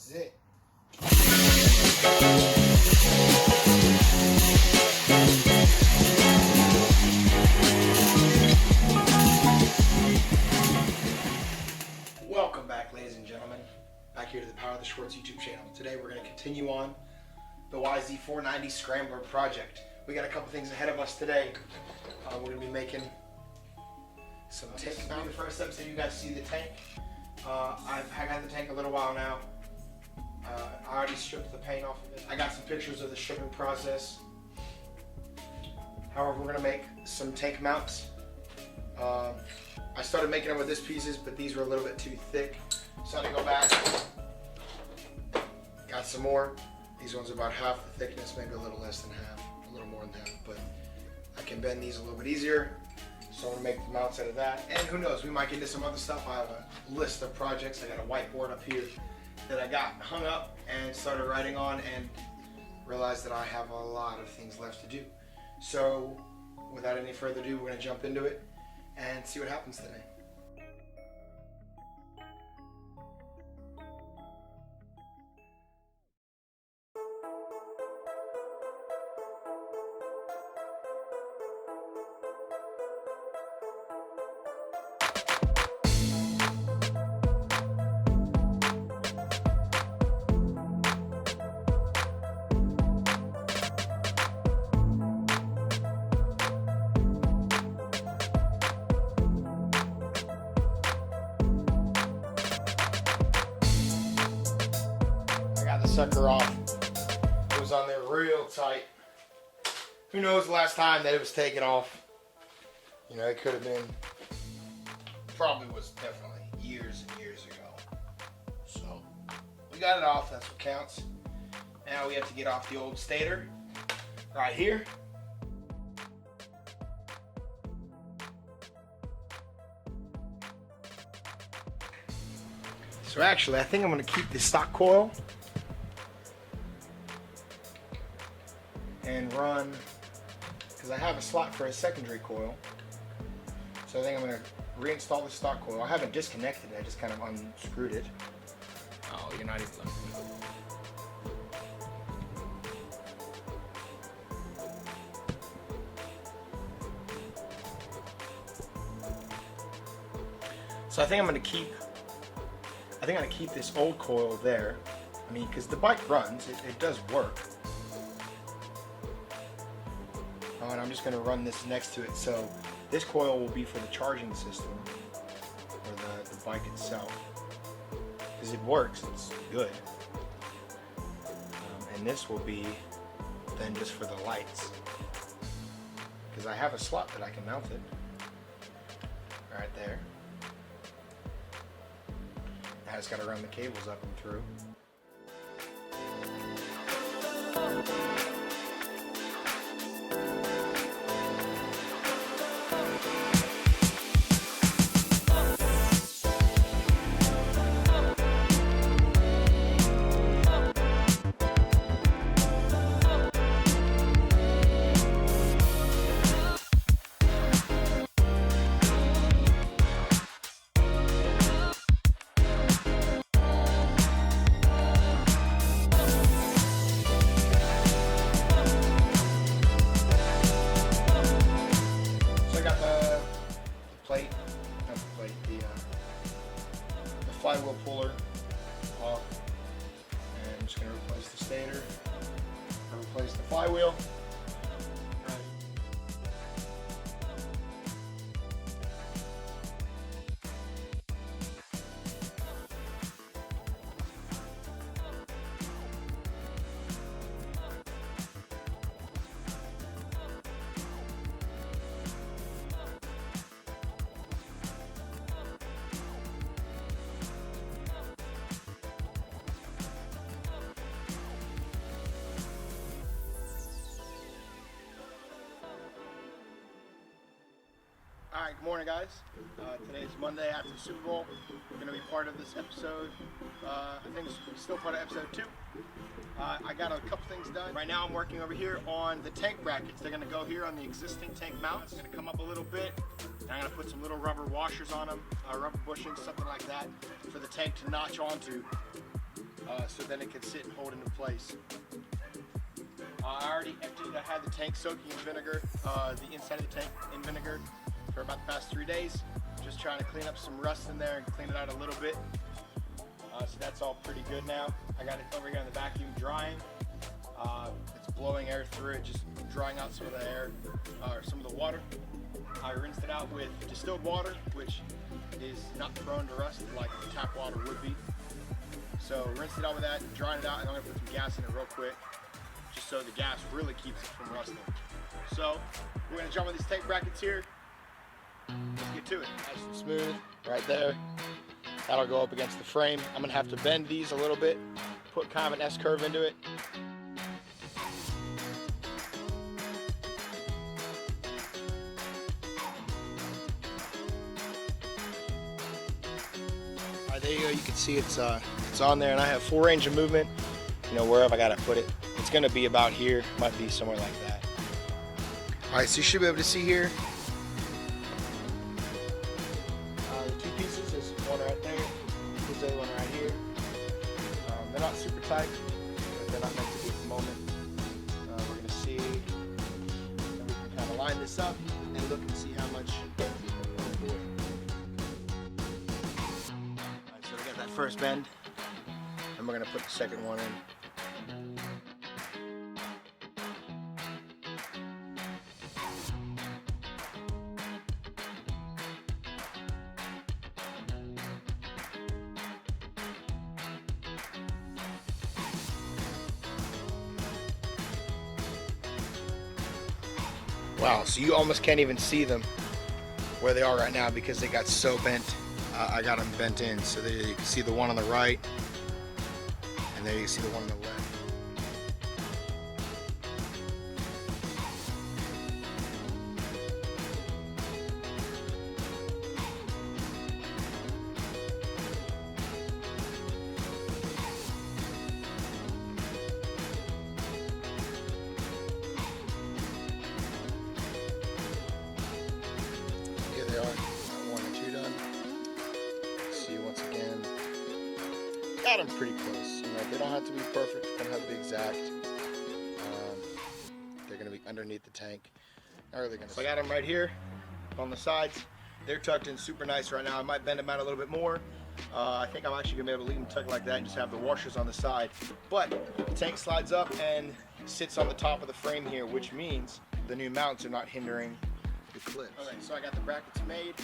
This is it. Welcome back, ladies and gentlemen. Back here to the Power of the Shorts YouTube channel. Today we're going to continue on the YZ490 Scrambler project. We got a couple things ahead of us today. We're going to be making some tank mount. The first episode you guys see the tank. I've had the tank a little while now. I already stripped the paint off of it. I got some pictures of the stripping process. However, we're going to make some tank mounts. I started making them with this pieces, but these were a little bit too thick. So I had to go back. Got some more. These ones are about half the thickness, maybe a little less than half, a little more than half, but I can bend these a little bit easier. So I'm gonna make the mounts out of that. And who knows, we might get into some other stuff. I have a list of projects. I got a whiteboard up here that I got hung up and started writing on and realized that I have a lot of things left to do. So without any further ado, we're gonna jump into it and see what happens today. Sucker off. It was on there real tight. Who knows the last time that it was taken off? You know, it could have been, probably was definitely years and years ago. So we got it off, that's what counts. Now we have to get off the old stator right here. So actually, I think I'm going to keep the stock coil and run, because I have a slot for a secondary coil. So I think I'm going to reinstall the stock coil. I haven't disconnected it, I just kind of unscrewed it. Oh, you're not even looking. So I think I'm going to keep this old coil there. I mean, because the bike runs, it does work. And I'm just going to run this next to it. So this coil will be for the charging system, or the bike itself, because it works, it's good. And this will be then just for the lights, because I have a slot that I can mount it right there. I just got to run the cables up and through. Flywheel puller off, and I'm just going to replace the stator, replace the flywheel. Alright, good morning guys. Today is Monday after the Super Bowl. We're going to be part of this episode. I think it's still part of episode 2. I got a couple things done. Right now I'm working over here on the tank brackets. They're going to go here on the existing tank mount. It's going to come up a little bit. And I'm going to put some little rubber washers on them, rubber bushings, something like that, for the tank to notch onto. so then it can sit and hold into place. I already emptied. I had the tank soaking in vinegar, the inside of the tank in vinegar for about the past 3 days. Just trying to clean up some rust in there and clean it out a little bit. So that's all pretty good now. I got it over here on the vacuum drying. It's blowing air through it, just drying out some of the air, or some of the water. I rinsed it out with distilled water, which is not prone to rust like tap water would be. So rinsed it out with that, drying it out, and I'm gonna put some gas in it real quick, just so the gas really keeps it from rusting. So we're gonna jump on these tank brackets here. Let's get to it. Nice and smooth, right there. That'll go up against the frame. I'm gonna have to bend these a little bit, put kind of an S-curve into it. There you go. You can see it's on there, and I have full range of movement. You know, wherever I gotta put it, it's gonna be about here. Might be somewhere like that. All right, so you should be able to see here. The two pieces. There's one right there. There's the other one right here. They're not super tight, but they're not meant to be at the moment. We're gonna see. And we can kind of line this up and look and see how much. First bend, and we're going to put the second one in. Wow, so you almost can't even see them where they are right now because they got so bent. I got them bent in, so there you can see the one on the right, and there you can see the one on the left. Here they are. Got them pretty close. You know, they don't have to be perfect. They don't have to be exact. They're going to be underneath the tank. Not really going to. So I got them right here on the sides. They're tucked in super nice right now. I might bend them out a little bit more. I think I'm actually going to be able to leave them tucked like that and just have the washers on the side. But the tank slides up and sits on the top of the frame here, which means the new mounts are not hindering the clips. All right, so I got the brackets made.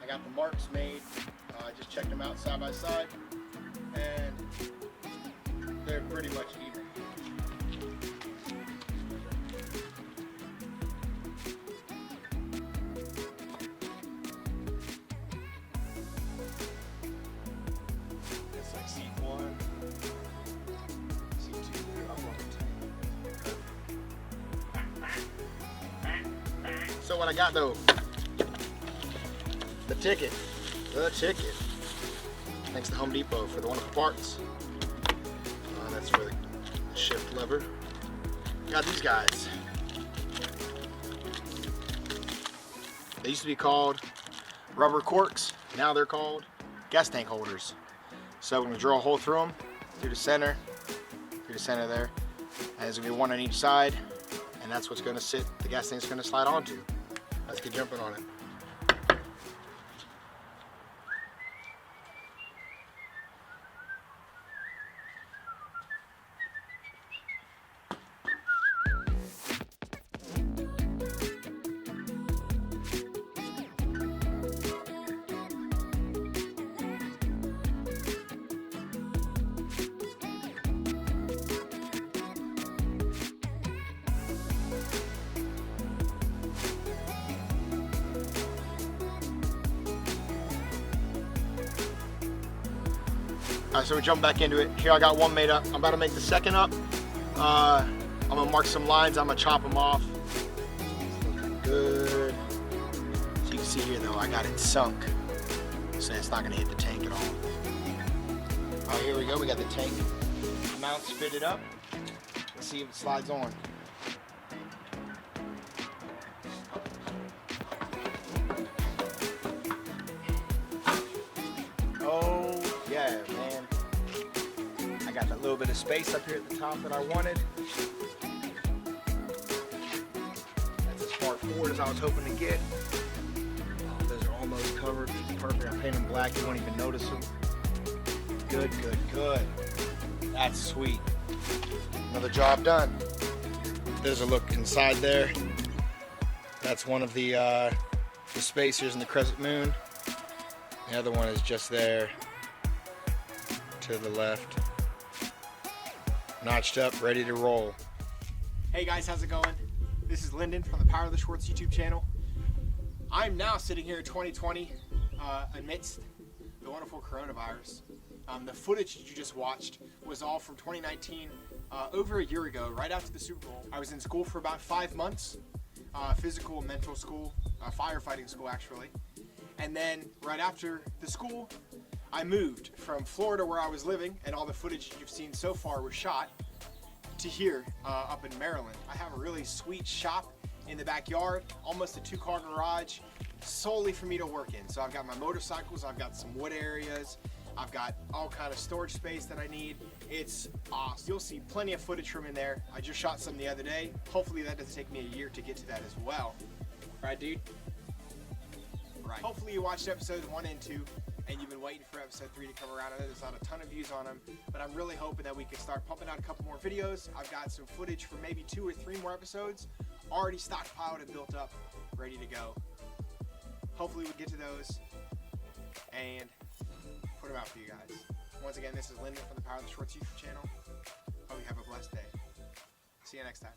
I got the marks made. I just checked them out side by side, and they're pretty much even. It's like seat 1, seat 2, So what I got though, the ticket. Thanks to Home Depot for the wonderful parts. That's for the shift lever. Got these guys. They used to be called rubber corks. Now they're called gas tank holders. So we're gonna drill a hole through them, through the center there. And there's gonna be one on each side, and that's what's gonna sit. The gas tank's gonna slide onto. Let's get jumping on it. Alright, so we jump back into it. Here I got one made up. I'm about to make the second up. I'm gonna mark some lines. I'm gonna chop them off. It's looking good. So you can see here though, I got it sunk. So it's not gonna hit the tank at all. Alright, here we go. We got the tank mounts fitted up. Let's see if it slides on. Oh yeah, man. got that little bit of space up here at the top that I wanted. That's as far forward as I was hoping to get. Oh, those are almost covered. Perfect. I painted them black. You won't even notice them. Good, good, good. That's sweet. Another job done. There's a look inside there. That's one of the spacers in the crescent moon. The other one is just there to the left. Notched up, ready to roll. Hey guys, how's it going? This is Lyndon from the Power of the Schwartz YouTube channel. I'm now sitting here in 2020 amidst the wonderful coronavirus. The footage that you just watched was all from 2019, over a year ago, right after the Super Bowl. I was in school for about 5 months, physical and mental school, firefighting school actually. And then right after the school, I moved from Florida where I was living, and all the footage you've seen so far was shot, to here, up in Maryland. I have a really sweet shop in the backyard, almost a 2-car garage, solely for me to work in. So I've got my motorcycles, I've got some wood areas, I've got all kind of storage space that I need. It's awesome. You'll see plenty of footage from in there. I just shot some the other day. Hopefully that doesn't take me a year to get to that as well. Right, dude? Right. Hopefully you watched episodes 1 and 2, and you've been waiting for episode 3 to come around. I know there's not a ton of views on them, but I'm really hoping that we can start pumping out a couple more videos. I've got some footage for maybe 2 or 3 more episodes already stockpiled and built up, ready to go. Hopefully we get to those and put them out for you guys. Once again, this is Lyndon from the Power of the Schwartz YouTube channel. Hope you have a blessed day. See you next time.